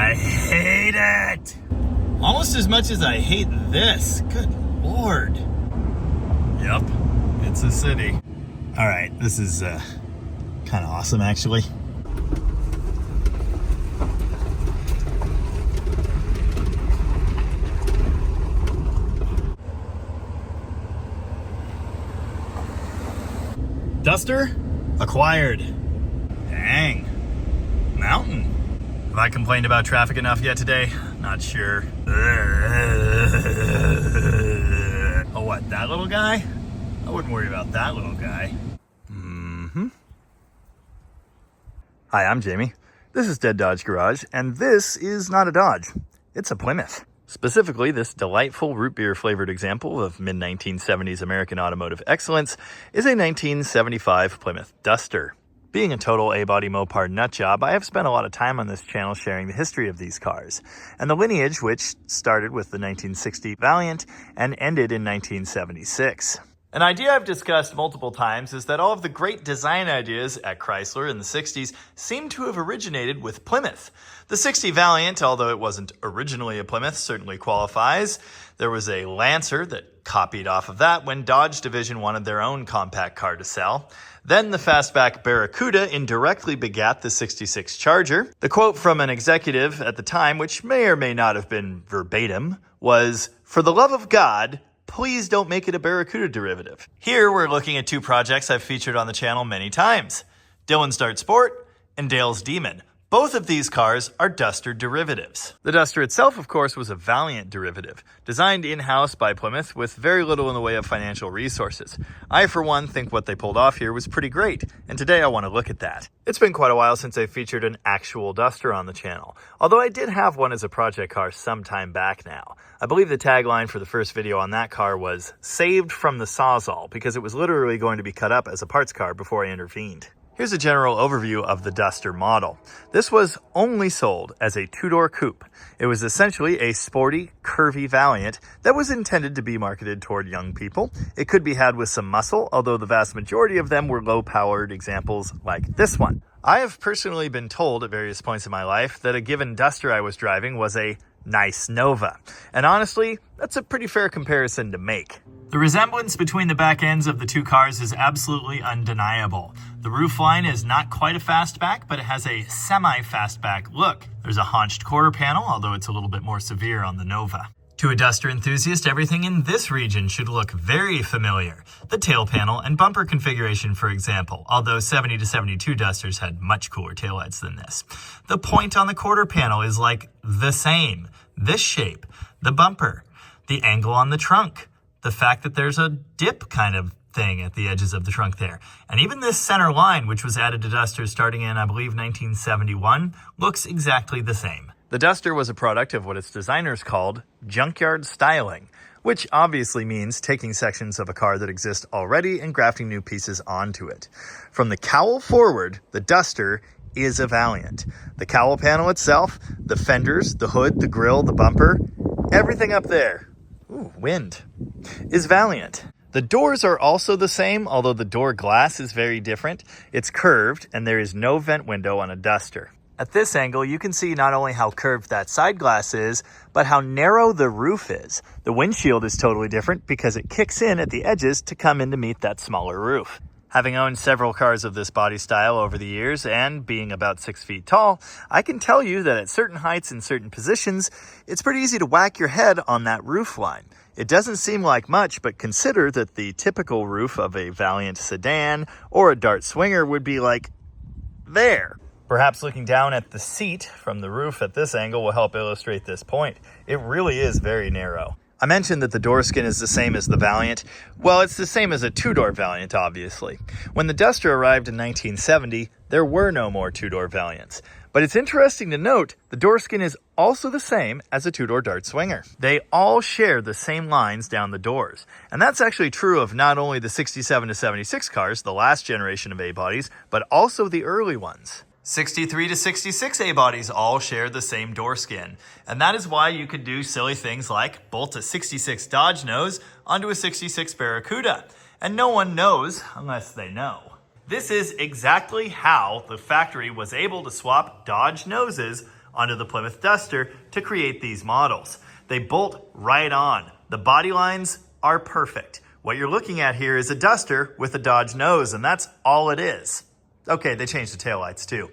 I hate it. Almost as much as I hate this. Good Lord. Yep, it's a city. All right, this is kind of awesome, actually. Duster acquired. Dang. Mountain. Have I complained about traffic enough yet today? Not sure. Oh, what, that little guy? I wouldn't worry about that little guy. Hi, I'm Jamie. This is Dead Dodge Garage, and this is not a Dodge. It's a Plymouth. Specifically, this delightful root beer flavored example of mid-1970s American automotive excellence is a 1975 Plymouth Duster. Being a total A-body Mopar nutjob, I have spent a lot of time on this channel sharing the history of these cars, and the lineage which started with the 1960 Valiant and ended in 1976. An idea I've discussed multiple times is that all of the great design ideas at Chrysler in the 60s seem to have originated with Plymouth. The 60 Valiant, although it wasn't originally a Plymouth, certainly qualifies. There was a Lancer that copied off of that when Dodge Division wanted their own compact car to sell. Then the fastback Barracuda indirectly begat the 66 Charger. The quote from an executive at the time, which may or may not have been verbatim, was, "For the love of God, please don't make it a Barracuda derivative." Here we're looking at two projects I've featured on the channel many times. Dylan's Dart Sport and Dale's Demon. Both of these cars are Duster derivatives. The Duster itself, of course, was a Valiant derivative, designed in-house by Plymouth with very little in the way of financial resources. I, for one, think what they pulled off here was pretty great, and today I want to look at that. It's been quite a while since I featured an actual Duster on the channel, although I did have one as a project car some time back now. I believe the tagline for the first video on that car was, "Saved from the Sawzall," because it was literally going to be cut up as a parts car before I intervened. Here's a general overview of the Duster model. This was only sold as a two-door coupe. It was essentially a sporty, curvy Valiant that was intended to be marketed toward young people. It could be had with some muscle, although the vast majority of them were low-powered examples like this one. I have personally been told at various points in my life that a given Duster I was driving was a nice Nova. And honestly, that's a pretty fair comparison to make. The resemblance between the back ends of the two cars is absolutely undeniable. The roofline is not quite a fastback, but it has a semi-fastback look. There's a haunched quarter panel, although it's a little bit more severe on the Nova. To a Duster enthusiast, everything in this region should look very familiar. The tail panel and bumper configuration, for example, although 70 to 72 Dusters had much cooler taillights than this. The point on the quarter panel is like the same. This shape, the bumper, the angle on the trunk, the fact that there's a dip kind of thing at the edges of the trunk there. And even this center line, which was added to Dusters starting in, I believe, 1971, looks exactly the same. The Duster was a product of what its designers called junkyard styling, which obviously means taking sections of a car that exists already and grafting new pieces onto it. From the cowl forward, the Duster is a Valiant. The cowl panel itself, the fenders, the hood, the grille, the bumper, everything up there, ooh, wind, is Valiant. The doors are also the same, although the door glass is very different. It's curved, and there is no vent window on a Duster. At this angle, you can see not only how curved that side glass is, but how narrow the roof is. The windshield is totally different because it kicks in at the edges to come in to meet that smaller roof. Having owned several cars of this body style over the years and being about 6 feet tall, I can tell you that at certain heights and certain positions, it's pretty easy to whack your head on that roof line. It doesn't seem like much, but consider that the typical roof of a Valiant sedan or a Dart Swinger would be like there. Perhaps looking down at the seat from the roof at this angle will help illustrate this point. It really is very narrow. I mentioned that the door skin is the same as the Valiant. Well, it's the same as a two-door Valiant, obviously. When the Duster arrived in 1970, there were no more two-door Valiants. But it's interesting to note, the door skin is also the same as a two-door Dart Swinger. They all share the same lines down the doors. And that's actually true of not only the 67 to 76 cars, the last generation of A-bodies, but also the early ones. 63 to 66 A-bodies all share the same door skin, and that is why you could do silly things like bolt a 66 Dodge nose onto a 66 Barracuda, and no one knows unless they know. This is exactly how the factory was able to swap Dodge noses onto the Plymouth Duster to create these models. They bolt right on. The body lines are perfect. What you're looking at here is a Duster with a Dodge nose, and that's all it is. Okay, they changed the taillights too.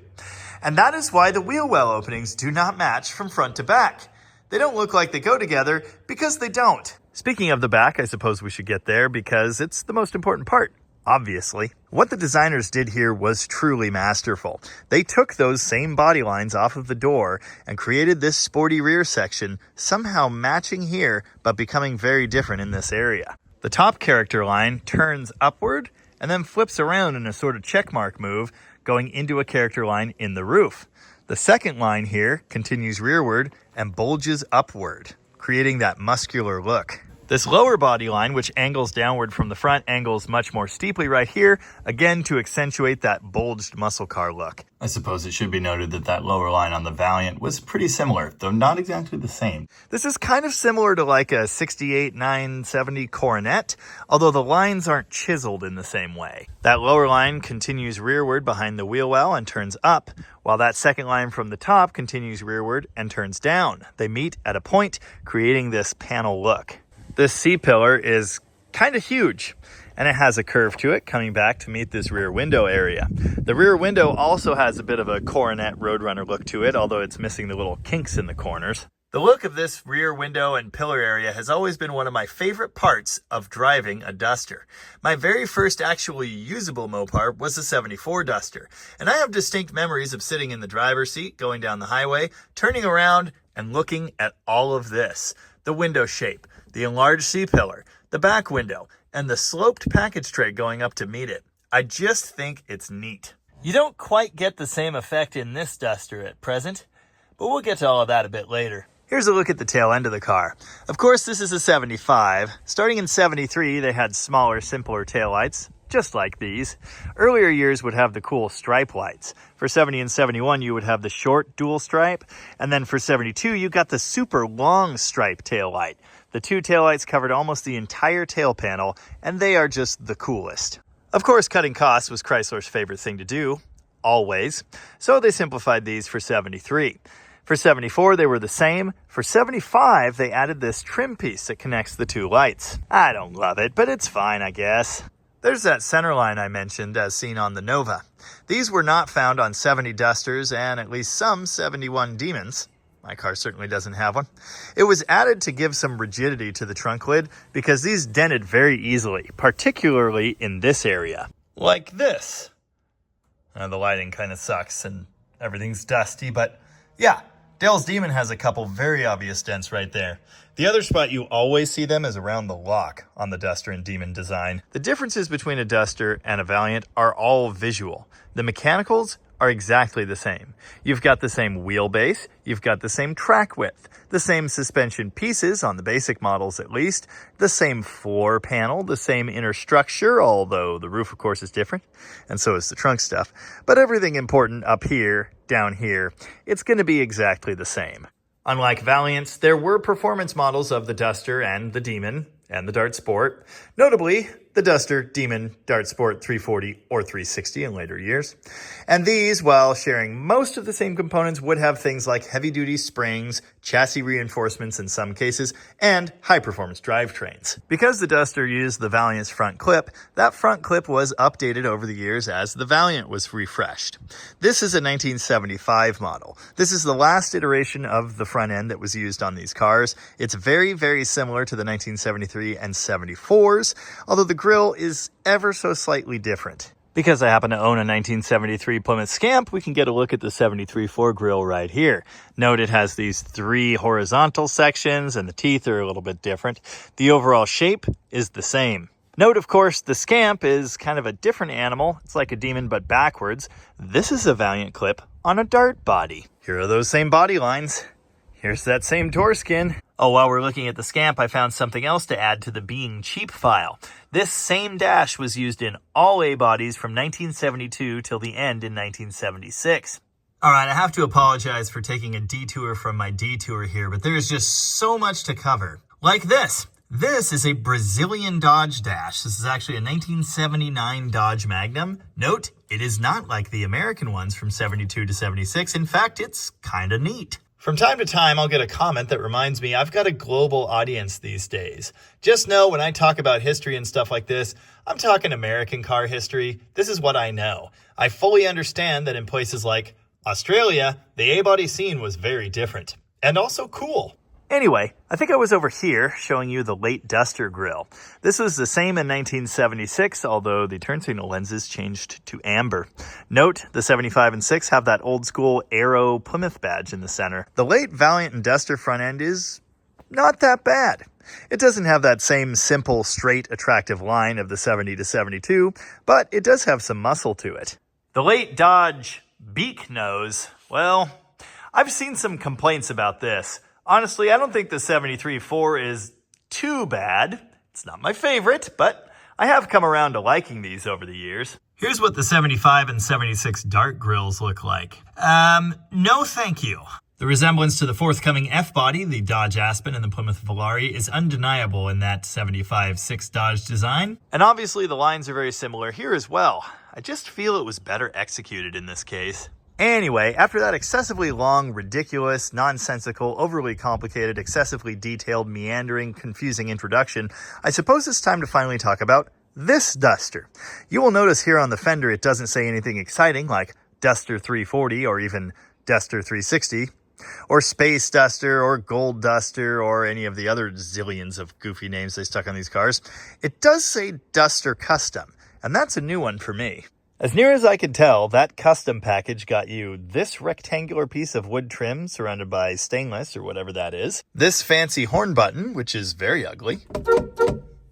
And that is why the wheel well openings do not match from front to back. They don't look like they go together because they don't. Speaking of the back, I suppose we should get there because it's the most important part, obviously. What the designers did here was truly masterful. They took those same body lines off of the door and created this sporty rear section, somehow matching here, but becoming very different in this area. The top character line turns upward and then flips around in a sort of checkmark move, going into a character line in the roof. The second line here continues rearward and bulges upward, creating that muscular look. This lower body line, which angles downward from the front, angles much more steeply right here, again to accentuate that bulged muscle car look. I suppose it should be noted that that lower line on the Valiant was pretty similar, though not exactly the same. This is kind of similar to like a 68 970 Coronet, although the lines aren't chiseled in the same way. That lower line continues rearward behind the wheel well and turns up, while that second line from the top continues rearward and turns down. They meet at a point, creating this panel look. This C-pillar is kind of huge, and it has a curve to it coming back to meet this rear window area. The rear window also has a bit of a Coronet Roadrunner look to it, although it's missing the little kinks in the corners. The look of this rear window and pillar area has always been one of my favorite parts of driving a Duster. My very first actually usable Mopar was a 74 Duster, and I have distinct memories of sitting in the driver's seat, going down the highway, turning around, and looking at all of this. The window shape, the enlarged C-pillar, the back window, and the sloped package tray going up to meet it. I just think it's neat. You don't quite get the same effect in this Duster at present, but we'll get to all of that a bit later. Here's a look at the tail end of the car. Of course, this is a 75. Starting in 73, they had smaller, simpler taillights, just like these. Earlier years would have the cool stripe lights. For 70 and 71, you would have the short dual stripe, and then for 72, you got the super long stripe tail light. The two taillights covered almost the entire tail panel, and they are just the coolest. Of course, cutting costs was Chrysler's favorite thing to do, always, so they simplified these for 73. For 74, they were the same. For 75, they added this trim piece that connects the two lights. I don't love it, but it's fine, I guess. There's that center line I mentioned as seen on the Nova. These were not found on 70 Dusters and at least some 71 Demons. My car certainly doesn't have one. It was added to give some rigidity to the trunk lid because these dented very easily, particularly in this area. Like this. The lighting kind of sucks and everything's dusty, but yeah, Dale's Demon has a couple very obvious dents right there. The other spot you always see them is around the lock on the Duster and Demon design. The differences between a Duster and a Valiant are all visual. The mechanicals are exactly the same. You've got the same wheelbase, you've got the same track width, the same suspension pieces on the basic models at least, the same floor panel, the same inner structure, although the roof of course is different, and so is the trunk stuff. But everything important up here, down here, it's going to be exactly the same. Unlike Valiants, there were performance models of the Duster and the Demon and the Dart Sport, notably the Duster, Demon, Dart Sport 340 or 360 in later years. And these, while sharing most of the same components, would have things like heavy-duty springs, chassis reinforcements in some cases, and high-performance drivetrains. Because the Duster used the Valiant's front clip, that front clip was updated over the years as the Valiant was refreshed. This is a 1975 model. This is the last iteration of the front end that was used on these cars. It's very, very similar to the 1973 and 74s, although the grille is ever so slightly different. Because I happen to own a 1973 Plymouth Scamp, we can get a look at the 73 foregrille right here. Note it has these three horizontal sections and the teeth are a little bit different. The overall shape is the same. Note, of course, the Scamp is kind of a different animal. It's like a Demon but backwards. This is a Valiant clip on a Dart body. Here are those same body lines. Here's that same door skin. Oh, while we're looking at the Scamp, I found something else to add to the Being Cheap file. This same dash was used in all A-bodies from 1972 till the end in 1976. Alright, I have to apologize for taking a detour from my detour here, but there's just so much to cover. Like this. This is a Brazilian Dodge Dash. This is actually a 1979 Dodge Magnum. Note, it is not like the American ones from 72 to 76. In fact, it's kind of neat. From time to time, I'll get a comment that reminds me I've got a global audience these days. Just know when I talk about history and stuff like this, I'm talking American car history. This is what I know. I fully understand that in places like Australia, the A-body scene was very different. And also cool. Anyway, I think I was over here showing you the late Duster grille. This was the same in 1976, although the turn signal lenses changed to amber. Note, the 75 and 6 have that old school Arrow Plymouth badge in the center. The late Valiant and Duster front end is not that bad. It doesn't have that same simple, straight, attractive line of the 70 to 72, but it does have some muscle to it. The late Dodge beak nose, well, I've seen some complaints about this. Honestly, I don't think the 73-4 is too bad. It's not my favorite, but I have come around to liking these over the years. Here's what the 75 and 76 dart grills look like. No thank you. The resemblance to the forthcoming F-body, the Dodge Aspen and the Plymouth Volare, is undeniable in that 75-6 Dodge design. And obviously the lines are very similar here as well. I just feel it was better executed in this case. Anyway, after that excessively long, ridiculous, nonsensical, overly complicated, excessively detailed, meandering, confusing introduction, I suppose it's time to finally talk about this Duster. You will notice here on the fender it doesn't say anything exciting like Duster 340 or even Duster 360, or Space Duster or Gold Duster or any of the other zillions of goofy names they stuck on these cars. It does say Duster Custom, and that's a new one for me. As near as I could tell, that custom package got you this rectangular piece of wood trim surrounded by stainless or whatever that is, this fancy horn button, which is very ugly,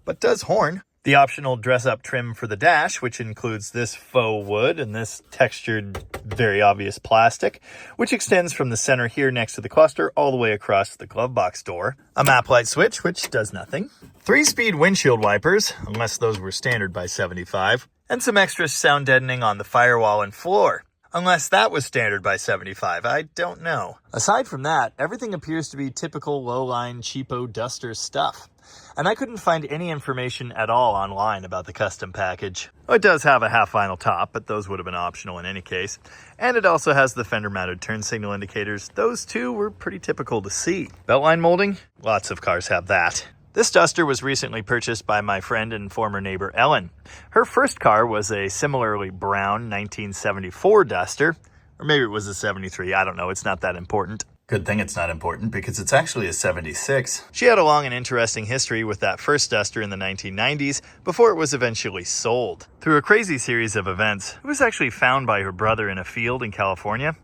but does horn, the optional dress-up trim for the dash, which includes this faux wood and this textured, very obvious plastic, which extends from the center here next to the cluster all the way across the glove box door, a map light switch, which does nothing, 3-speed windshield wipers, unless those were standard by 75, and some extra sound deadening on the firewall and floor. Unless that was standard by 75, I don't know. Aside from that, everything appears to be typical low-line, cheapo Duster stuff. And I couldn't find any information at all online about the custom package. It does have a half vinyl top, but those would have been optional in any case. And it also has the fender-mounted turn signal indicators. Those two were pretty typical to see. Beltline molding? Lots of cars have that. This Duster was recently purchased by my friend and former neighbor Ellen. Her first car was a similarly brown 1974 Duster, or maybe it was a 73, I don't know, it's not that important. Good thing it's not important because it's actually a 76. She had a long and interesting history with that first Duster in the 1990s before it was eventually sold. Through a crazy series of events, it was actually found by her brother in a field in California,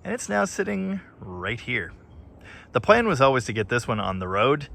and it's now sitting right here. The plan was always to get this one on the road.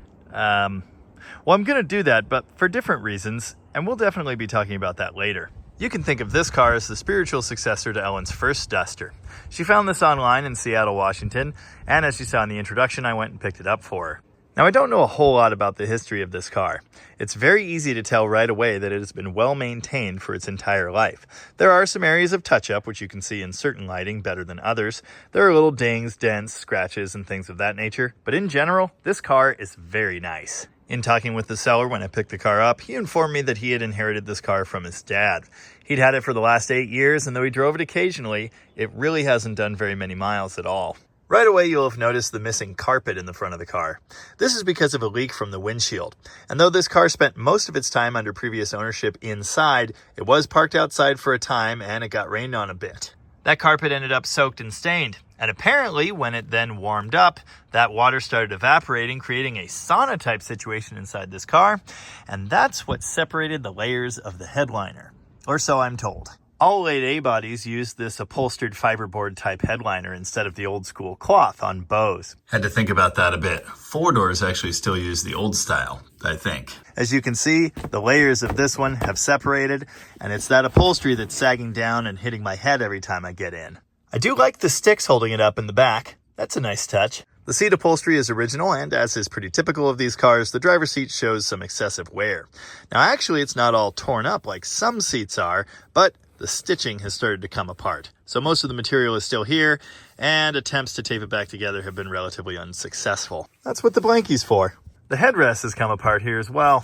Well, I'm going to do that, but for different reasons, and we'll definitely be talking about that later. You can think of this car as the spiritual successor to Ellen's first Duster. She found this online in Seattle, Washington, and as you saw in the introduction, I went and picked it up for her. Now, I don't know a whole lot about the history of this car. It's very easy to tell right away that it has been well maintained for its entire life. There are some areas of touch-up, which you can see in certain lighting better than others. There are little dings, dents, scratches, and things of that nature. But in general, this car is very nice. In talking with the seller when I picked the car up, he informed me that he had inherited this car from his dad. He'd had it for the last 8 years, and though he drove it occasionally, it really hasn't done very many miles at all. Right away, you'll have noticed the missing carpet in the front of the car. This is because of a leak from the windshield. And though this car spent most of its time under previous ownership inside, it was parked outside for a time and it got rained on a bit. That carpet ended up soaked and stained. And apparently, when it then warmed up, that water started evaporating, creating a sauna-type situation inside this car. And that's what separated the layers of the headliner. Or so I'm told. All late A-bodies used this upholstered fiberboard type headliner instead of the old school cloth on bows. Had to think about that a bit. 4-doors actually still use the old style, I think. As you can see, the layers of this one have separated, and it's that upholstery that's sagging down and hitting my head every time I get in. I do like the sticks holding it up in the back. That's a nice touch. The seat upholstery is original, and as is pretty typical of these cars, the driver's seat shows some excessive wear. Now actually, it's not all torn up like some seats are, but the stitching has started to come apart. So most of the material is still here, and attempts to tape it back together have been relatively unsuccessful. That's what the blankie's for. The headrest has come apart here as well.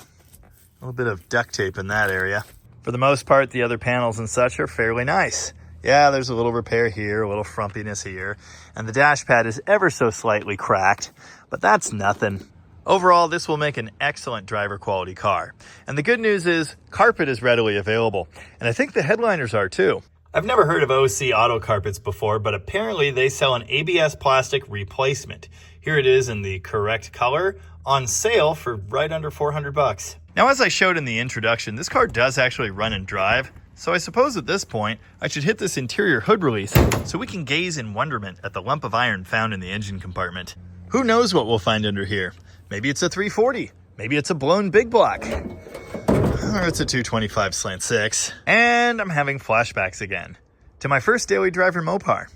A little bit of duct tape in that area. For the most part, the other panels and such are fairly nice. Yeah, there's a little repair here, a little frumpiness here, and the dash pad is ever so slightly cracked, but that's nothing. Overall, this will make an excellent driver quality car. And the good news is, carpet is readily available, and I think the headliners are too. I've never heard of OC Auto Carpets before, but apparently they sell an ABS plastic replacement. Here it is in the correct color, on sale for right under 400 bucks. Now, as I showed in the introduction, this car does actually run and drive, so I suppose at this point, I should hit this interior hood release so we can gaze in wonderment at the lump of iron found in the engine compartment. Who knows what we'll find under here? Maybe it's a 340, maybe it's a blown big block, or it's a 225/6. And I'm having flashbacks again to my first daily driver Mopar,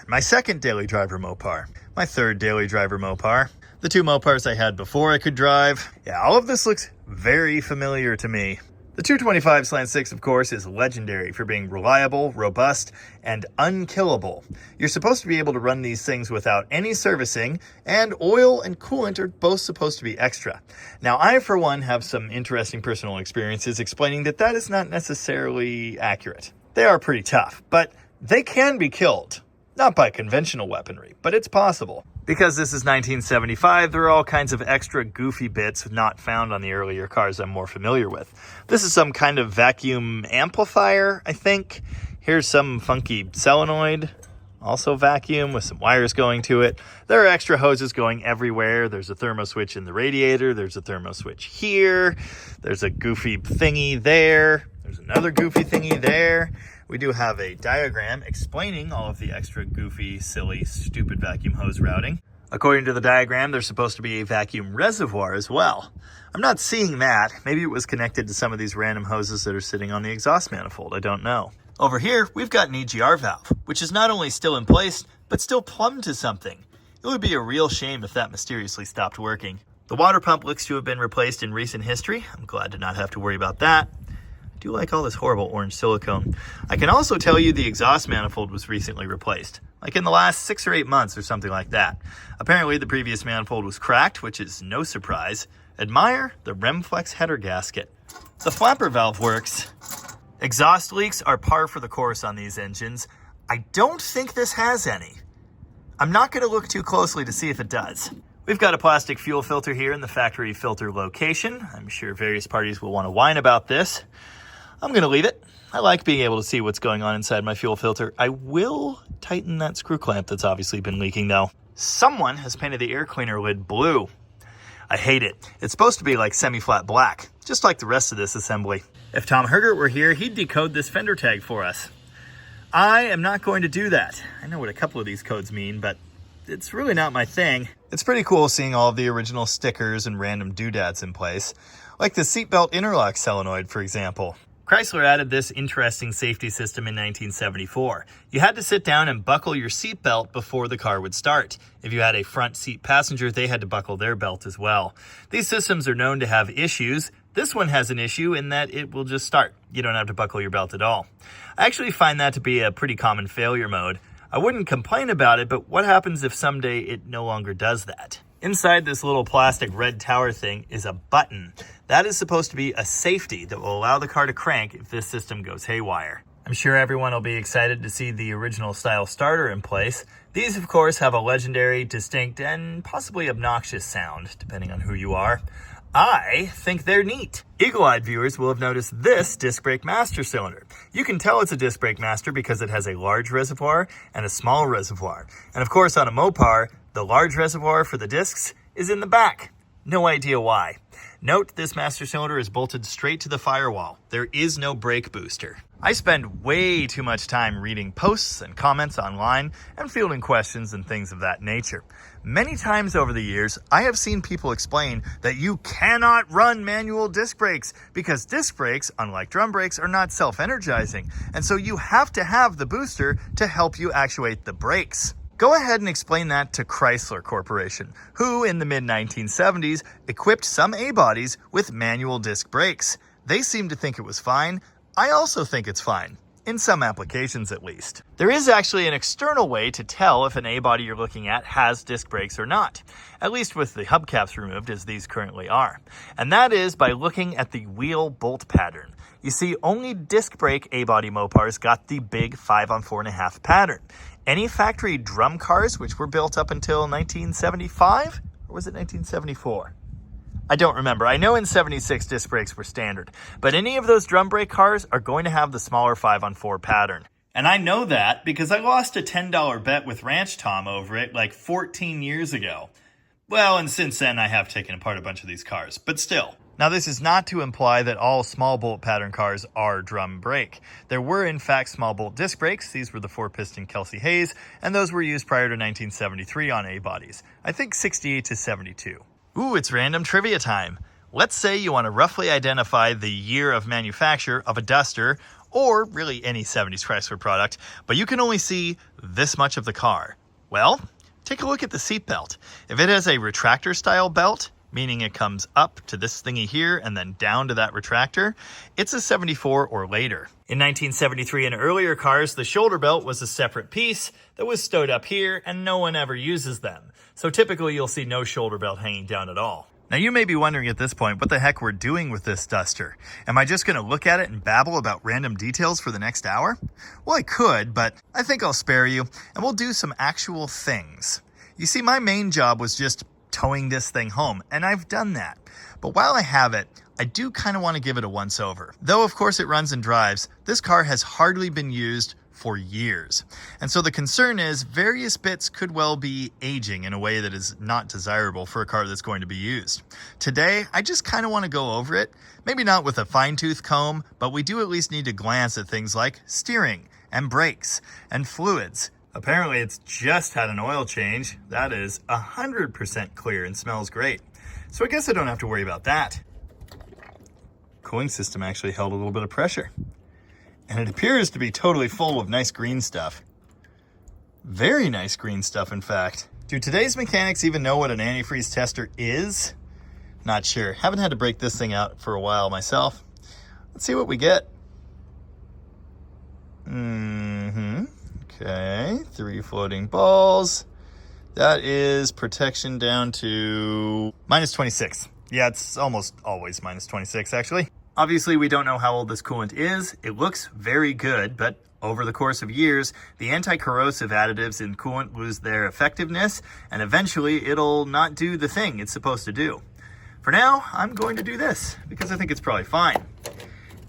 my second daily driver Mopar, my third daily driver Mopar, the two Mopars I had before I could drive. Yeah, all of this looks very familiar to me. The 225/6, of course, is legendary for being reliable, robust, and unkillable. You're supposed to be able to run these things without any servicing, and oil and coolant are both supposed to be extra. Now, I, for one, have some interesting personal experiences explaining that that is not necessarily accurate. They are pretty tough, but they can be killed. Not by conventional weaponry, but it's possible. Because this is 1975, there are all kinds of extra goofy bits not found on the earlier cars I'm more familiar with. This is some kind of vacuum amplifier, I think. Here's some funky solenoid, also vacuum with some wires going to it. There are extra hoses going everywhere. There's a thermo switch in the radiator. There's a thermo switch here. There's a goofy thingy there. There's another goofy thingy there. We do have a diagram explaining all of the extra goofy, silly, stupid vacuum hose routing. According to the diagram, there's supposed to be a vacuum reservoir as well. I'm not seeing that. Maybe it was connected to some of these random hoses that are sitting on the exhaust manifold. I don't know. Over here, we've got an EGR valve, which is not only still in place, but still plumbed to something. It would be a real shame if that mysteriously stopped working. The water pump looks to have been replaced in recent history. I'm glad to not have to worry about that. I do like all this horrible orange silicone. I can also tell you the exhaust manifold was recently replaced, like in the last 6 or 8 months or something like that. Apparently the previous manifold was cracked, which is no surprise. Admire the Remflex header gasket. The flapper valve works. Exhaust leaks are par for the course on these engines. I don't think this has any. I'm not going to look too closely to see if it does. We've got a plastic fuel filter here in the factory filter location. I'm sure various parties will want to whine about this. I'm going to leave it. I like being able to see what's going on inside my fuel filter. I will tighten that screw clamp that's obviously been leaking though. Someone has painted the air cleaner lid blue. I hate it. It's supposed to be like semi-flat black, just like the rest of this assembly. If Tom Hergert were here, he'd decode this fender tag for us. I am not going to do that. I know what a couple of these codes mean, but it's really not my thing. It's pretty cool seeing all of the original stickers and random doodads in place, like the seatbelt interlock solenoid, for example. Chrysler added this interesting safety system in 1974. You had to sit down and buckle your seatbelt before the car would start. If you had a front seat passenger, they had to buckle their belt as well. These systems are known to have issues. This one has an issue in that it will just start. You don't have to buckle your belt at all. I actually find that to be a pretty common failure mode. I wouldn't complain about it, but what happens if someday it no longer does that? Inside this little plastic red tower thing is a button. That is supposed to be a safety that will allow the car to crank if this system goes haywire. I'm sure everyone will be excited to see the original style starter in place. These, of course, have a legendary, distinct, and possibly obnoxious sound, depending on who you are. I think they're neat. Eagle-eyed viewers will have noticed this disc brake master cylinder. You can tell it's a disc brake master because it has a large reservoir and a small reservoir. And of course, on a Mopar, the large reservoir for the discs is in the back. No idea why. Note this master cylinder is bolted straight to the firewall. There is no brake booster. I spend way too much time reading posts and comments online and fielding questions and things of that nature. Many times over the years, I have seen people explain that you cannot run manual disc brakes because disc brakes, unlike drum brakes, are not self-energizing, and so you have to have the booster to help you actuate the brakes. Go ahead and explain that to Chrysler Corporation, who in the mid-1970s equipped some A-bodies with manual disc brakes. They seem to think it was fine. I also think it's fine. in some applications at least. There is actually an external way to tell if an A-body you're looking at has disc brakes or not, at least with the hubcaps removed as these currently are. And that is by looking at the wheel bolt pattern. You see, only disc brake A-body Mopars got the big 5 on 4.5 pattern. Any factory drum cars, which were built up until 1975, or was it 1974? I don't remember. I know in 76 disc brakes were standard, but any of those drum brake cars are going to have the smaller 5 on 4 pattern. And I know that because I lost a $10 bet with Ranch Tom over it like 14 years ago. Well, and since then I have taken apart a bunch of these cars, but still. Now this is not to imply that all small bolt pattern cars are drum brake. There were in fact small bolt disc brakes. These were the 4-piston Kelsey Hayes, and those were used prior to 1973 on A-bodies. I think 68 to 72. Ooh, it's random trivia time. Let's say you want to roughly identify the year of manufacture of a Duster, or really any 70s Chrysler product, but you can only see this much of the car. Well, take a look at the seat belt. If it has a retractor style belt, meaning it comes up to this thingy here and then down to that retractor, it's a 74 or later. In 1973 and earlier cars, the shoulder belt was a separate piece that was stowed up here and no one ever uses them. So typically you'll see no shoulder belt hanging down at all. Now you may be wondering at this point what the heck we're doing with this Duster. Am I just going to look at it and babble about random details for the next hour? Well, I could, but I think I'll spare you and we'll do some actual things. You see, my main job was just towing this thing home, and I've done that. But while I have it, I do kind of want to give it a once-over. Though, of course, it runs and drives, this car has hardly been used for years. And so the concern is various bits could well be aging in a way that is not desirable for a car that's going to be used. Today, I just kind of want to go over it, maybe not with a fine-tooth comb, but we do at least need to glance at things like steering and brakes and fluids. Apparently it's just had an oil change. That is 100% clear and smells great. So I guess I don't have to worry about that. Cooling system actually held a little bit of pressure. And it appears to be totally full of nice green stuff. Very nice green stuff, in fact. Do today's mechanics even know what an antifreeze tester is? Not sure. Haven't had to break this thing out for a while myself. Let's see what we get. Okay, 3 floating balls. That is protection down to minus 26. Yeah, it's almost always minus 26, actually. Obviously, we don't know how old this coolant is. It looks very good, but over the course of years, the anti-corrosive additives in coolant lose their effectiveness, and eventually it'll not do the thing it's supposed to do. For now, I'm going to do this, because I think it's probably fine.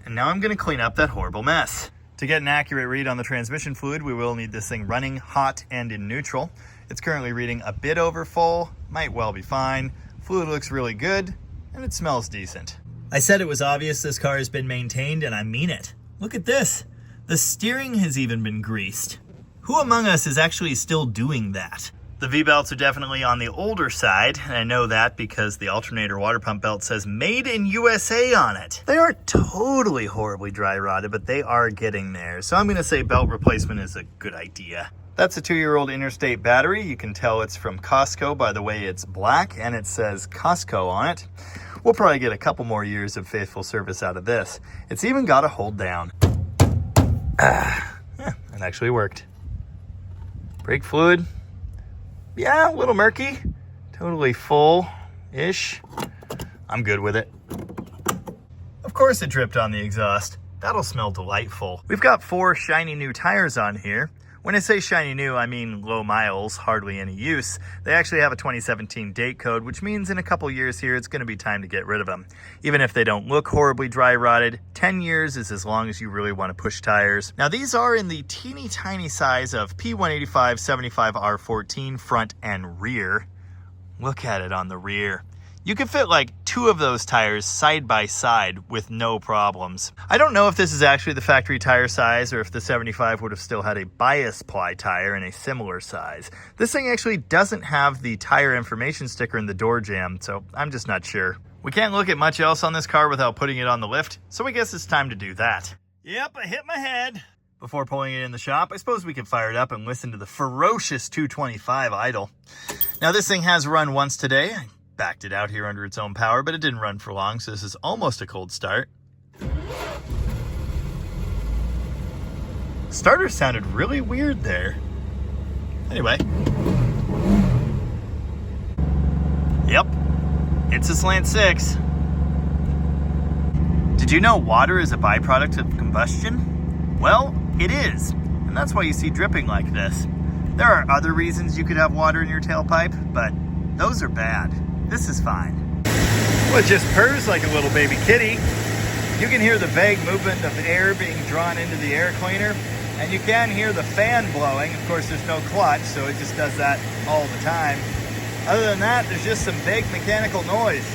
And now I'm going to clean up that horrible mess. To get an accurate read on the transmission fluid, we will need this thing running hot and in neutral. It's currently reading a bit over full, might well be fine. Fluid looks really good, and it smells decent. I said it was obvious this car has been maintained, and I mean it. Look at this. The steering has even been greased. Who among us is actually still doing that? The V-belts are definitely on the older side, and I know that because the alternator water pump belt says Made in USA on it. They aren't totally horribly dry rotted, but they are getting there. So I'm going to say belt replacement is a good idea. That's a 2-year-old Interstate battery. You can tell it's from Costco by the way it's black, and it says Costco on it. We'll probably get a couple more years of faithful service out of this. It's even got a hold down. It actually worked. Brake fluid. Yeah, a little murky. Totally full-ish. I'm good with it. Of course it dripped on the exhaust. That'll smell delightful. We've got 4 shiny new tires on here. When I say shiny new, I mean low miles, hardly any use. They actually have a 2017 date code, which means in a couple years here, it's going to be time to get rid of them. Even if they don't look horribly dry rotted, 10 years is as long as you really want to push tires. Now these are in the teeny tiny size of P185 75R14 front and rear. Look at it on the rear. You could fit like 2 of those tires side by side with no problems. I don't know if this is actually the factory tire size or if the 75 would have still had a bias ply tire in a similar size. This thing actually doesn't have the tire information sticker in the door jamb, so I'm just not sure. We can't look at much else on this car without putting it on the lift, so I guess it's time to do that. Yep, I hit my head. Before pulling it in the shop, I suppose we could fire it up and listen to the ferocious 225 idle. Now this thing has run once today. I backed it out here under its own power, but it didn't run for long, so this is almost a cold start. Starter sounded really weird there. Anyway. Yep, it's a slant 6. Did you know water is a byproduct of combustion? Well, it is, and that's why you see dripping like this. There are other reasons you could have water in your tailpipe, but those are bad. This is fine. Well, it just purrs like a little baby kitty. You can hear the vague movement of air being drawn into the air cleaner, and you can hear the fan blowing. Of course, there's no clutch, so it just does that all the time. Other than that, there's just some vague mechanical noise.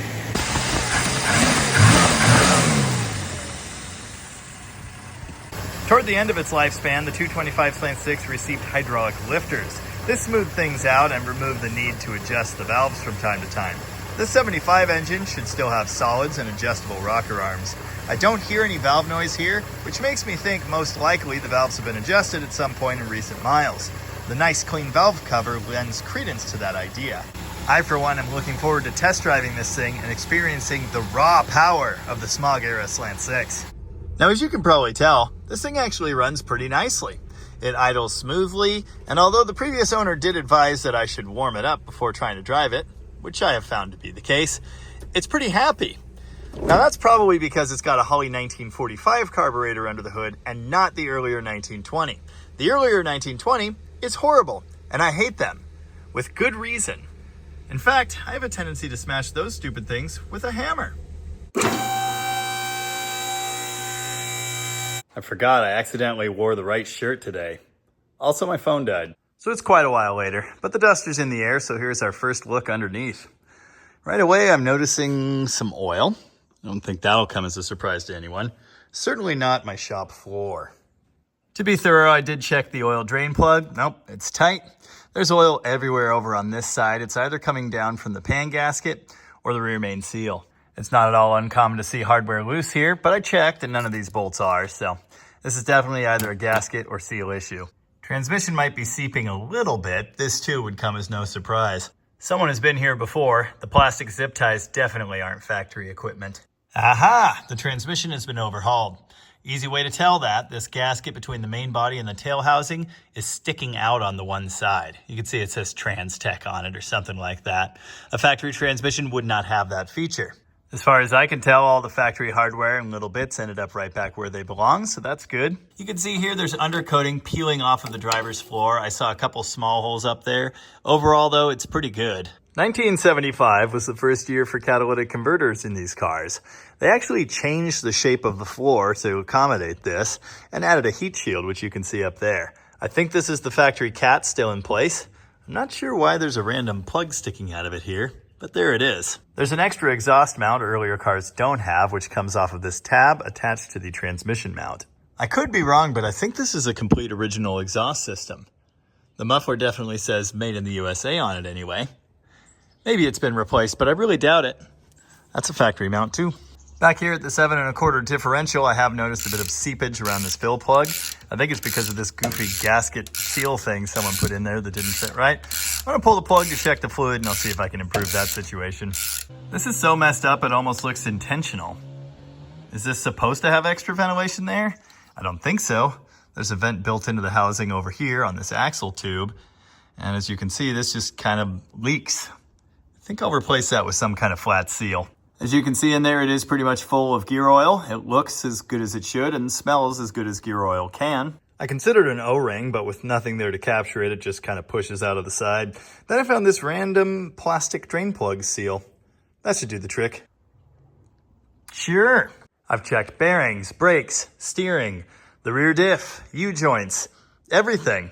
Toward the end of its lifespan, the 225 Slant 6 received hydraulic lifters. This smoothed things out and removed the need to adjust the valves from time to time. The 75 engine should still have solids and adjustable rocker arms. I don't hear any valve noise here, which makes me think most likely the valves have been adjusted at some point in recent miles. The nice clean valve cover lends credence to that idea. I, for one, am looking forward to test driving this thing and experiencing the raw power of the smog era Slant 6. Now, as you can probably tell, this thing actually runs pretty nicely. It idles smoothly, and although the previous owner did advise that I should warm it up before trying to drive it, which I have found to be the case, it's pretty happy. Now, that's probably because it's got a Holley 1945 carburetor under the hood and not the earlier 1920. The earlier 1920 is horrible, and I hate them, with good reason. In fact, I have a tendency to smash those stupid things with a hammer. I forgot I accidentally wore the right shirt today. Also, my phone died. So it's quite a while later, but the Duster's in the air, so here's our first look underneath. Right away, I'm noticing some oil. I don't think that'll come as a surprise to anyone. Certainly not my shop floor. To be thorough, I did check the oil drain plug. Nope, it's tight. There's oil everywhere over on this side. It's either coming down from the pan gasket or the rear main seal. It's not at all uncommon to see hardware loose here, but I checked and none of these bolts are, so this is definitely either a gasket or seal issue. Transmission might be seeping a little bit. This too would come as no surprise. Someone has been here before. The plastic zip ties definitely aren't factory equipment. Aha! The transmission has been overhauled. Easy way to tell that, this gasket between the main body and the tail housing is sticking out on the one side. You can see it says Trans Tech on it or something like that. A factory transmission would not have that feature. As far as I can tell, all the factory hardware and little bits ended up right back where they belong, so that's good. You can see here there's undercoating peeling off of the driver's floor. I saw a couple small holes up there. Overall, though, it's pretty good. 1975 was the first year for catalytic converters in these cars. They actually changed the shape of the floor to accommodate this and added a heat shield, which you can see up there. I think this is the factory cat still in place. I'm not sure why there's a random plug sticking out of it here, but there it is. There's an extra exhaust mount earlier cars don't have, which comes off of this tab attached to the transmission mount. I could be wrong, but I think this is a complete original exhaust system. The muffler definitely says made in the USA on it anyway. Maybe it's been replaced, but I really doubt it. That's a factory mount too. Back here at the 7 1/4 differential, I have noticed a bit of seepage around this fill plug. I think it's because of this goofy gasket seal thing someone put in there that didn't fit right. I'm gonna pull the plug to check the fluid and I'll see if I can improve that situation. This is so messed up it almost looks intentional. Is this supposed to have extra ventilation there? I don't think so. There's a vent built into the housing over here on this axle tube. And as you can see, this just kind of leaks. I think I'll replace that with some kind of flat seal. As you can see in there, it is pretty much full of gear oil. It looks as good as it should and smells as good as gear oil can. I considered an O-ring, but with nothing there to capture it, it just kind of pushes out of the side. Then I found this random plastic drain plug seal. That should do the trick. Sure. I've checked bearings, brakes, steering, the rear diff, U-joints, everything.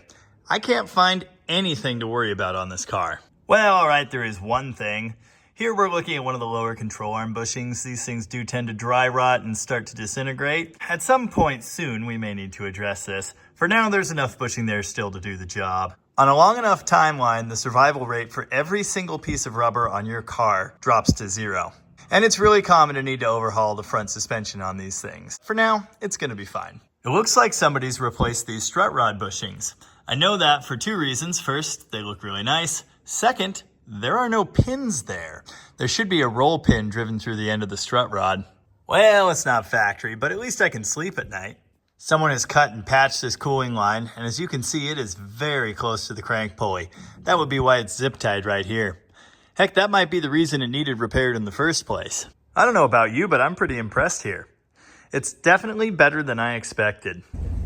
I can't find anything to worry about on this car. Well, all right, there is one thing. Here we're looking at one of the lower control arm bushings. These things do tend to dry rot and start to disintegrate. At some point soon, we may need to address this. For now, there's enough bushing there still to do the job. On a long enough timeline, the survival rate for every single piece of rubber on your car drops to 0. And it's really common to need to overhaul the front suspension on these things. For now, it's gonna be fine. It looks like somebody's replaced these strut rod bushings. I know that for 2 reasons. First, they look really nice. Second, there are no pins there. There should be a roll pin driven through the end of the strut rod. Well, it's not factory, but at least I can sleep at night. Someone has cut and patched this cooling line, and as you can see, it is very close to the crank pulley. That would be why it's zip tied right here. Heck, that might be the reason it needed repaired in the first place. I don't know about you, but I'm pretty impressed here. It's definitely better than I expected.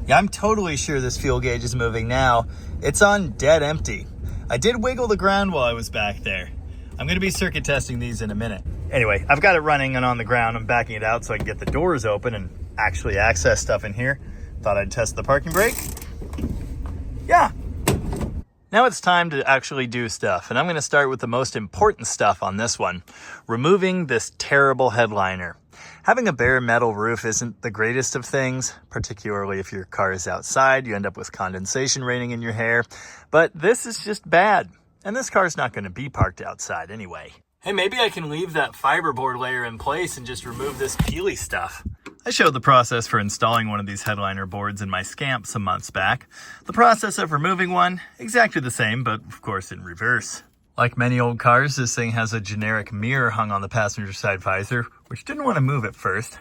Yeah, I'm totally sure this fuel gauge is moving now. It's on dead empty. I did wiggle the ground while I was back there. I'm going to be circuit testing these in a minute. Anyway, I've got it running and on the ground. I'm backing it out so I can get the doors open and actually access stuff in here. Thought I'd test the parking brake. Yeah. Now it's time to actually do stuff, and I'm going to start with the most important stuff on this one, removing this terrible headliner. Having a bare metal roof isn't the greatest of things, particularly if your car is outside. You end up with condensation raining in your hair, but this is just bad, and this car's not going to be parked outside anyway. Hey, maybe I can leave that fiberboard layer in place and just remove this peely stuff. I showed the process for installing one of these headliner boards in my Scamp some months back. The process of removing one, exactly the same, but of course in reverse. Like many old cars, this thing has a generic mirror hung on the passenger side visor, which didn't want to move at first.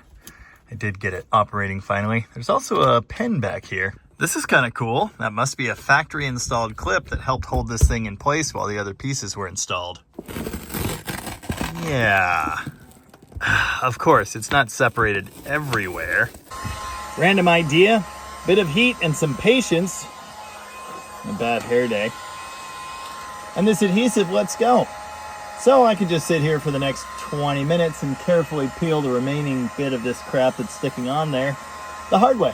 I did get it operating finally. There's also a pen back here. This is kind of cool. That must be a factory installed clip that helped hold this thing in place while the other pieces were installed. Yeah. Of course, it's not separated everywhere. Random idea, bit of heat and some patience. A bad hair day. And this adhesive lets go. So I can just sit here for the next 20 minutes and carefully peel the remaining bit of this crap that's sticking on there the hard way.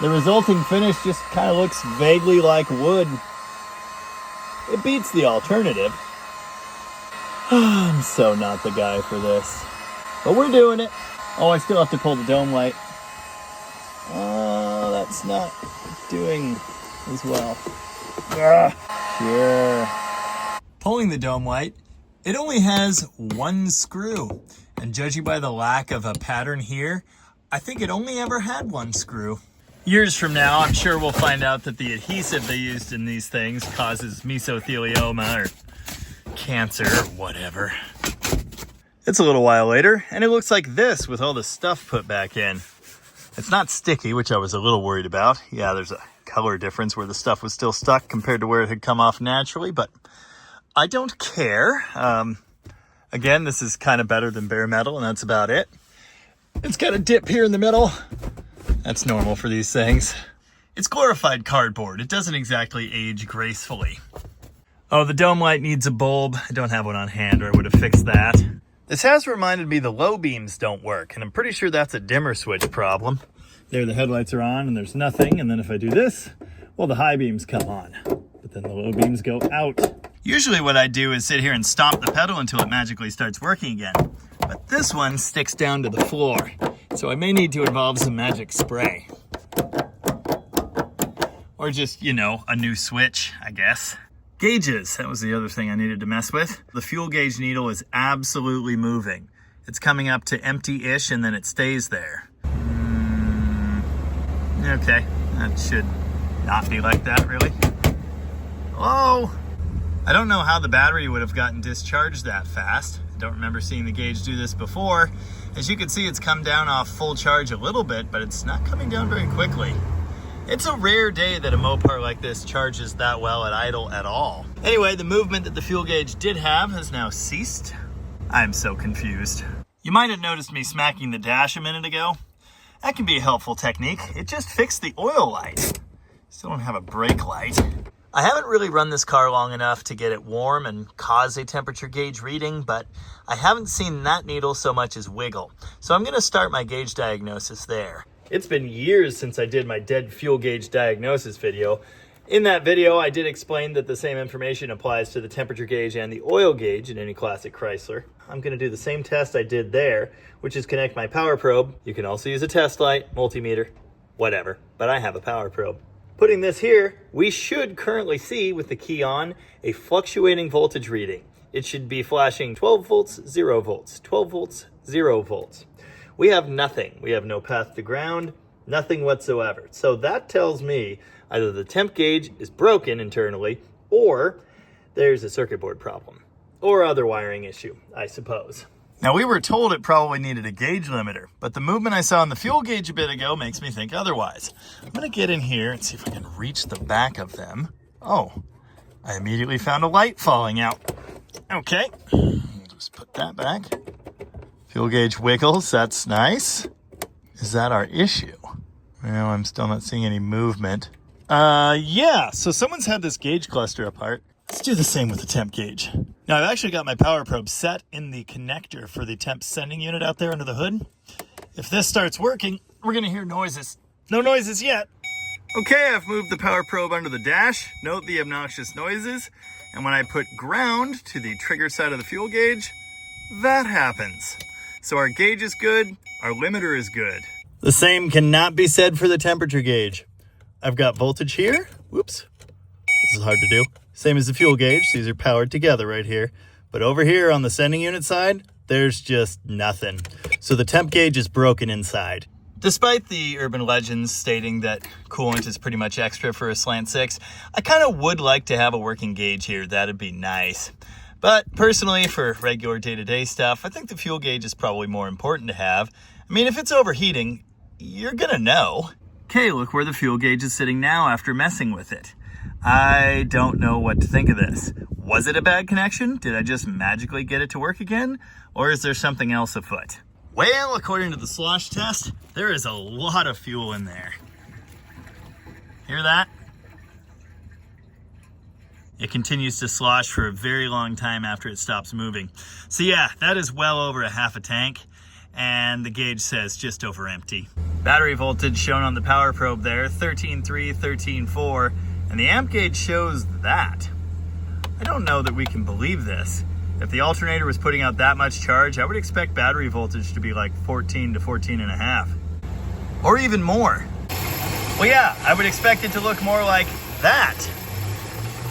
The resulting finish just kind of looks vaguely like wood. It beats the alternative. I'm so not the guy for this. But we're doing it. Oh, I still have to pull the dome light. Oh, that's not doing as well. Sure. Pulling the dome light, it only has one screw. And judging by the lack of a pattern here, I think it only ever had one screw. Years from now, I'm sure we'll find out that the adhesive they used in these things causes mesothelioma or cancer or whatever. It's a little while later, and it looks like this with all the stuff put back in. It's not sticky, which I was a little worried about. Yeah, there's a color difference where the stuff was still stuck compared to where it had come off naturally, but I don't care. Again, this is kind of better than bare metal, and that's about it. It's got a dip here in the middle. That's normal for these things. It's glorified cardboard. It doesn't exactly age gracefully. Oh, the dome light needs a bulb. I don't have one on hand, or I would have fixed that. This has reminded me the low beams don't work, and I'm pretty sure that's a dimmer switch problem. There, the headlights are on, and there's nothing, and then if I do this, well, the high beams come on, but then the low beams go out. Usually what I do is sit here and stomp the pedal until it magically starts working again, but this one sticks down to the floor, so I may need to involve some magic spray. Or just, you know, a new switch, I guess. Gauges, that was the other thing I needed to mess with. The fuel gauge needle is absolutely moving. It's coming up to empty-ish and then it stays there. Okay, that should not be like that, really. Hello? I don't know how the battery would have gotten discharged that fast. I don't remember seeing the gauge do this before. As you can see, it's come down off full charge a little bit, but it's not coming down very quickly. It's a rare day that a Mopar like this charges that well at idle at all. Anyway, the movement that the fuel gauge did have has now ceased. I'm so confused. You might have noticed me smacking the dash a minute ago. That can be a helpful technique. It just fixed the oil light. Still don't have a brake light. I haven't really run this car long enough to get it warm and cause a temperature gauge reading, but I haven't seen that needle so much as wiggle. So I'm gonna start my gauge diagnosis there. It's been years since I did my dead fuel gauge diagnosis video. In that video, I did explain that the same information applies to the temperature gauge and the oil gauge in any classic Chrysler. I'm gonna do the same test I did there, which is connect my power probe. You can also use a test light, multimeter, whatever, but I have a power probe. Putting this here, we should currently see with the key on a fluctuating voltage reading. It should be flashing 12 volts, 0 volts, 12 volts, 0 volts. We have nothing. We have no path to ground, nothing whatsoever. So that tells me either the temp gauge is broken internally or there's a circuit board problem or other wiring issue, I suppose. Now, we were told it probably needed a gauge limiter, but the movement I saw on the fuel gauge a bit ago makes me think otherwise. I'm going to get in here and see if I can reach the back of them. Oh, I immediately found a light falling out. Okay, just put that back. Fuel gauge wiggles, that's nice. Is that our issue? Well, I'm still not seeing any movement. Yeah, so someone's had this gauge cluster apart. Let's do the same with the temp gauge. Now, I've actually got my power probe set in the connector for the temp sending unit out there under the hood. If this starts working, we're gonna hear noises. No noises yet. Okay, I've moved the power probe under the dash. Note the obnoxious noises. And when I put ground to the trigger side of the fuel gauge, that happens. So our gauge is good, our limiter is good. The same cannot be said for the temperature gauge. I've got voltage here. Whoops. This is hard to do. Same as the fuel gauge. These are powered together right here. But over here on the sending unit side, there's just nothing. So the temp gauge is broken inside. Despite the urban legends stating that coolant is pretty much extra for a slant 6, I kind of would like to have a working gauge here. That'd be nice. But personally, for regular day-to-day stuff, I think the fuel gauge is probably more important to have. I mean, if it's overheating, you're gonna know. Okay, look where the fuel gauge is sitting now after messing with it. I don't know what to think of this. Was it a bad connection? Did I just magically get it to work again? Or is there something else afoot? Well, according to the slosh test, there is a lot of fuel in there. Hear that? It continues to slosh for a very long time after it stops moving. So yeah, that is well over a half a tank, and the gauge says just over empty. Battery voltage shown on the power probe there, 13.3, 13.4, and the amp gauge shows that. I don't know that we can believe this. If the alternator was putting out that much charge, I would expect battery voltage to be like 14 to 14 and a half. Or even more. Well, yeah, I would expect it to look more like that.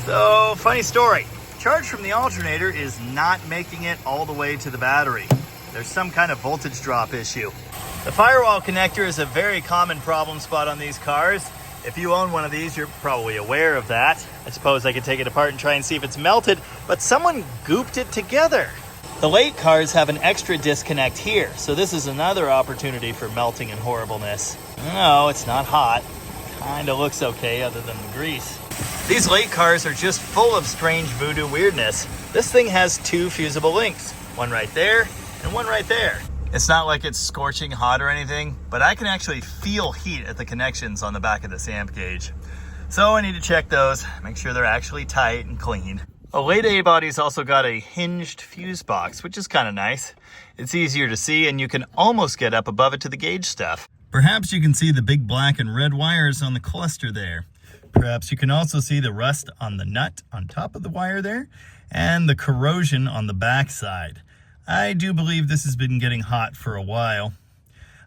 So, funny story. Charge from the alternator is not making it all the way to the battery. There's some kind of voltage drop issue. The firewall connector is a very common problem spot on these cars. If you own one of these, you're probably aware of that. I suppose I could take it apart and try and see if it's melted, but someone gooped it together. The late cars have an extra disconnect here, so this is another opportunity for melting and horribleness. No, it's not hot. Kinda looks okay other than the grease. These late cars are just full of strange voodoo weirdness. This thing has two fusible links, one right there and one right there. It's not like it's scorching hot or anything, but I can actually feel heat at the connections on the back of this amp gauge. So I need to check those, make sure they're actually tight and clean. A late A-body's also got a hinged fuse box, which is kind of nice. It's easier to see and you can almost get up above it to the gauge stuff. Perhaps you can see the big black and red wires on the cluster there. Perhaps you can also see the rust on the nut on top of the wire there and the corrosion on the back side. I do believe this has been getting hot for a while.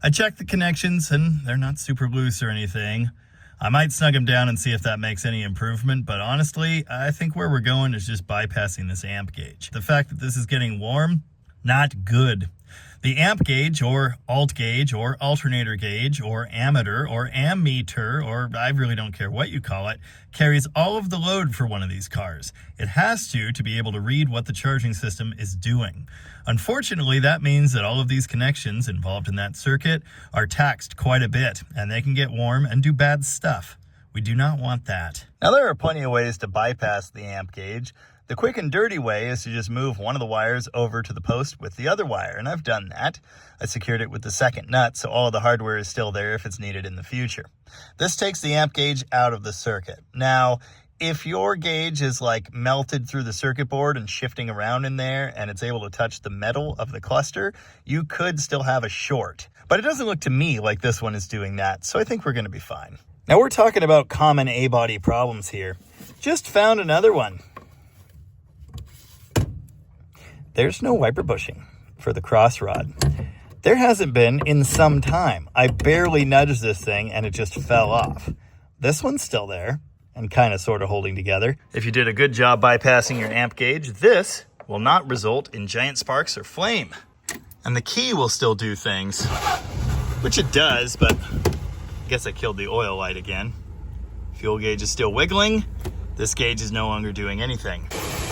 I checked the connections and they're not super loose or anything. I might snug them down and see if that makes any improvement, but honestly, I think where we're going is just bypassing this amp gauge. The fact that this is getting warm, not good. The amp gauge, or alt gauge, or alternator gauge, or ammeter, or ammeter, or I really don't care what you call it, carries all of the load for one of these cars. It has to be able to read what the charging system is doing. Unfortunately, that means that all of these connections involved in that circuit are taxed quite a bit, and they can get warm and do bad stuff. We do not want that. Now, there are plenty of ways to bypass the amp gauge. The quick and dirty way is to just move one of the wires over to the post with the other wire, and I've done that. I secured it with the second nut, so all the hardware is still there if it's needed in the future. This takes the amp gauge out of the circuit. Now, if your gauge is like melted through the circuit board and shifting around in there, and it's able to touch the metal of the cluster, you could still have a short. But it doesn't look to me like this one is doing that, so I think we're going to be fine. Now, we're talking about common A-body problems here. Just found another one. There's no wiper bushing for the cross rod. There hasn't been in some time. I barely nudged this thing and it just fell off. This one's still there and kind of sort of holding together. If you did a good job bypassing your amp gauge, this will not result in giant sparks or flame. And the key will still do things, which it does, but I guess I killed the oil light again. Fuel gauge is still wiggling. This gauge is no longer doing anything.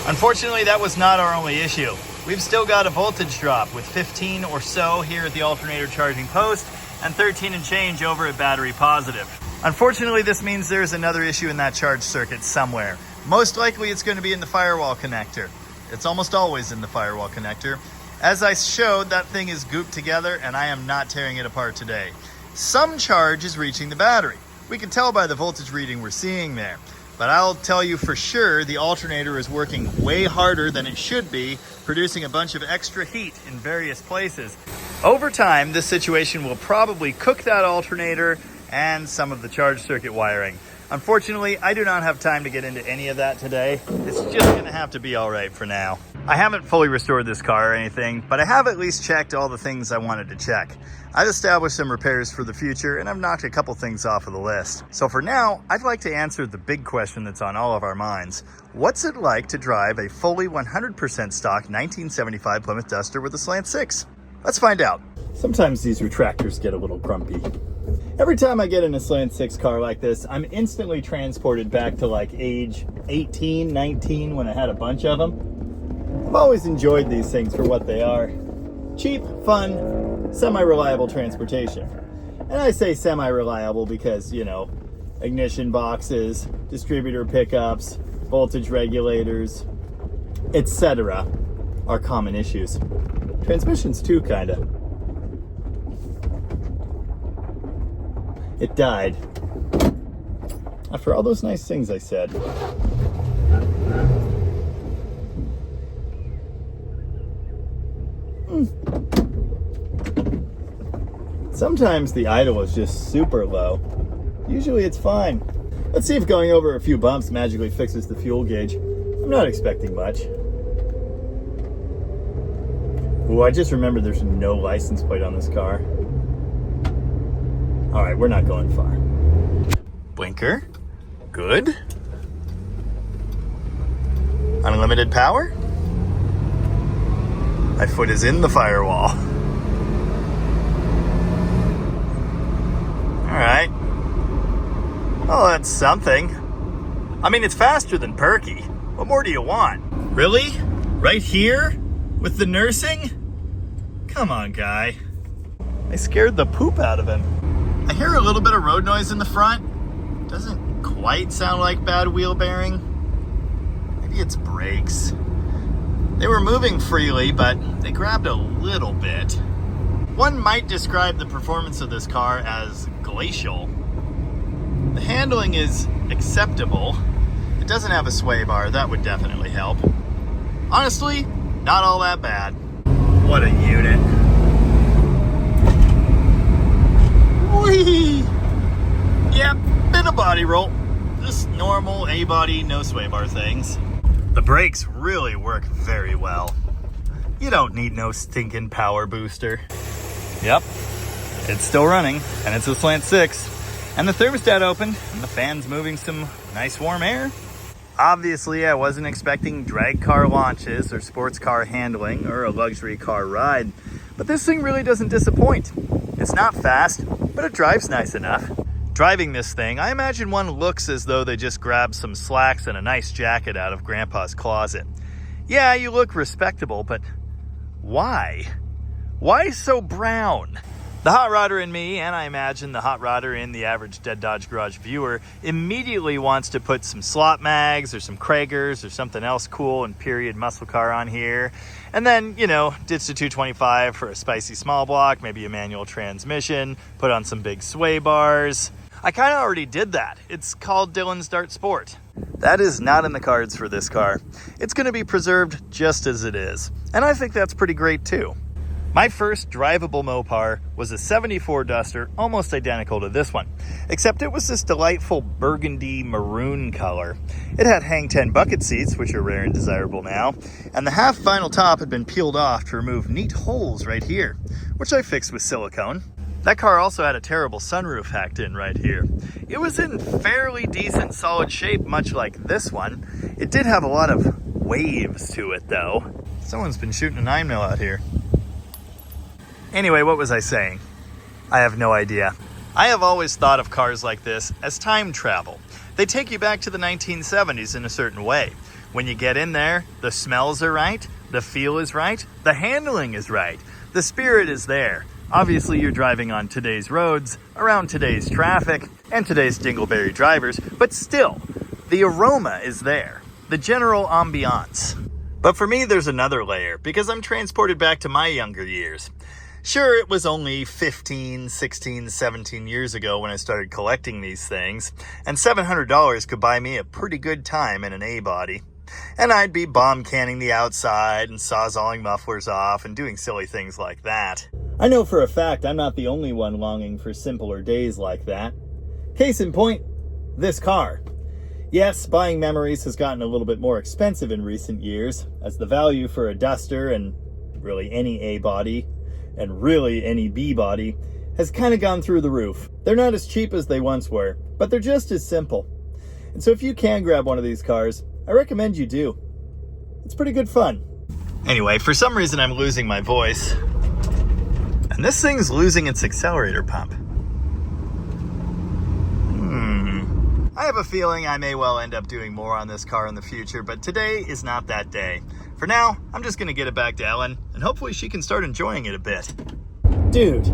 Unfortunately, that was not our only issue. We've still got a voltage drop with 15 or so here at the alternator charging post and 13 and change over at battery positive. Unfortunately, this means there's another issue in that charge circuit somewhere. Most likely it's going to be in the firewall connector. It's almost always in the firewall connector. As I showed, that thing is gooped together and I am not tearing it apart today. Some charge is reaching the battery. We can tell by the voltage reading we're seeing there. But I'll tell you for sure the alternator is working way harder than it should be, producing a bunch of extra heat in various places. Over time, this situation will probably cook that alternator and some of the charge circuit wiring. Unfortunately, I do not have time to get into any of that today. It's just gonna have to be all right for now. I haven't fully restored this car or anything, but I have at least checked all the things I wanted to check. I've established some repairs for the future and I've knocked a couple things off of the list. So for now, I'd like to answer the big question that's on all of our minds. What's it like to drive a fully 100% stock 1975 Plymouth Duster with a slant 6? Let's find out. Sometimes these retractors get a little grumpy. Every time I get in a slant 6 car like this, I'm instantly transported back to like age 18, 19 when I had a bunch of them. I've always enjoyed these things for what they are. Cheap, fun, semi-reliable transportation. And I say semi-reliable because, you know, ignition boxes, distributor pickups, voltage regulators, etc. are common issues. Transmissions too, kinda. It died. After all those nice things I said. Sometimes the idle is just super low. Usually it's fine. Let's see if going over a few bumps magically fixes the fuel gauge. I'm not expecting much. Ooh, I just remembered there's no license plate on this car. All right, we're not going far. Blinker, good. Unlimited power. My foot is in the firewall. All right. Oh, that's something. I mean, it's faster than Perky. What more do you want? Really? Right here? With the nursing? Come on, guy. I scared the poop out of him. I hear a little bit of road noise in the front. Doesn't quite sound like bad wheel bearing. Maybe it's brakes. They were moving freely, but they grabbed a little bit. One might describe the performance of this car as glacial. The handling is acceptable. It doesn't have a sway bar, that would definitely help. Honestly, not all that bad. What a unit. Whee! Yep, bit of body roll. Just normal A-body, no sway bar things. The brakes really work very well. You don't need no stinking power booster. Yep, it's still running, and it's a slant 6. And the thermostat opened, and the fan's moving some nice warm air. Obviously, I wasn't expecting drag car launches or sports car handling or a luxury car ride, but this thing really doesn't disappoint. It's not fast, but it drives nice enough. Driving this thing, I imagine one looks as though they just grabbed some slacks and a nice jacket out of Grandpa's closet. Yeah, you look respectable, but why? Why so brown? The hot rodder in me, and I imagine the hot rodder in the average Dead Dodge Garage viewer, immediately wants to put some slot mags or some Kragers or something else cool and period muscle car on here. And then, you know, ditch the 225 for a spicy small block, maybe a manual transmission, put on some big sway bars. I kind of already did that. It's called Dylan's Dart Sport. That is not in the cards for this car. It's going to be preserved just as it is. And I think that's pretty great too. My first drivable Mopar was a 74 Duster, almost identical to this one, except it was this delightful burgundy maroon color. It had hang 10 bucket seats, which are rare and desirable now, and the half vinyl top had been peeled off to remove neat holes right here, which I fixed with silicone. That car also had a terrible sunroof hacked in right here. It was in fairly decent solid shape, much like this one. It did have a lot of waves to it though. Someone's been shooting a 9mm out here. Anyway, what was I saying? I have no idea. I have always thought of cars like this as time travel. They take you back to the 1970s in a certain way. When you get in there, the smells are right, The feel is right. The handling is right. The spirit is there. Obviously, you're driving on today's roads, around today's traffic, and today's dingleberry drivers, but still, the aroma is there. The general ambiance. But for me, there's another layer, because I'm transported back to my younger years. Sure, it was only 15, 16, 17 years ago when I started collecting these things, and $700 could buy me a pretty good time in an A-body. And I'd be bomb canning the outside and sawzalling mufflers off and doing silly things like that. I know for a fact I'm not the only one longing for simpler days like that. Case in point, this car. Yes, buying memories has gotten a little bit more expensive in recent years, as the value for a Duster and really any A-body and really any B-body has kind of gone through the roof. They're not as cheap as they once were, but they're just as simple. And so if you can grab one of these cars, I recommend you do. It's pretty good fun. Anyway, for some reason I'm losing my voice, and this thing's losing its accelerator pump. I have a feeling I may well end up doing more on this car in the future, but today is not that day. For now, I'm just gonna get it back to Ellen, and hopefully she can start enjoying it a bit. Dude,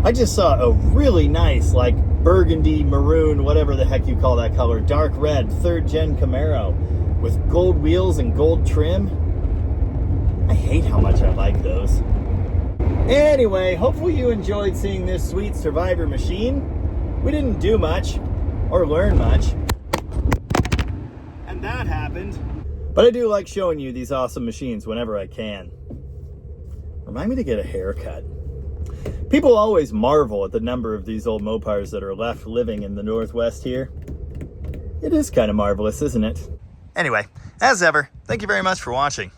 I just saw a really nice, like, burgundy, maroon, whatever the heck you call that color, dark red, 3rd gen Camaro with gold wheels and gold trim. I hate how much I like those. Anyway, hopefully you enjoyed seeing this sweet Survivor machine. We didn't do much. Or learn much. And that happened. But I do like showing you these awesome machines whenever I can. Remind me to get a haircut. People always marvel at the number of these old Mopars that are left living in the Northwest here. It is kind of marvelous, isn't it? Anyway, as ever, thank you very much for watching.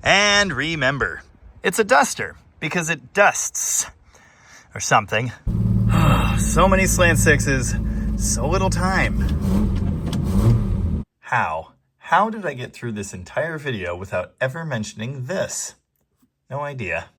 And remember, it's a Duster because it dusts. Or something. So many slant sixes. So little time. How? How did I get through this entire video without ever mentioning this? No idea.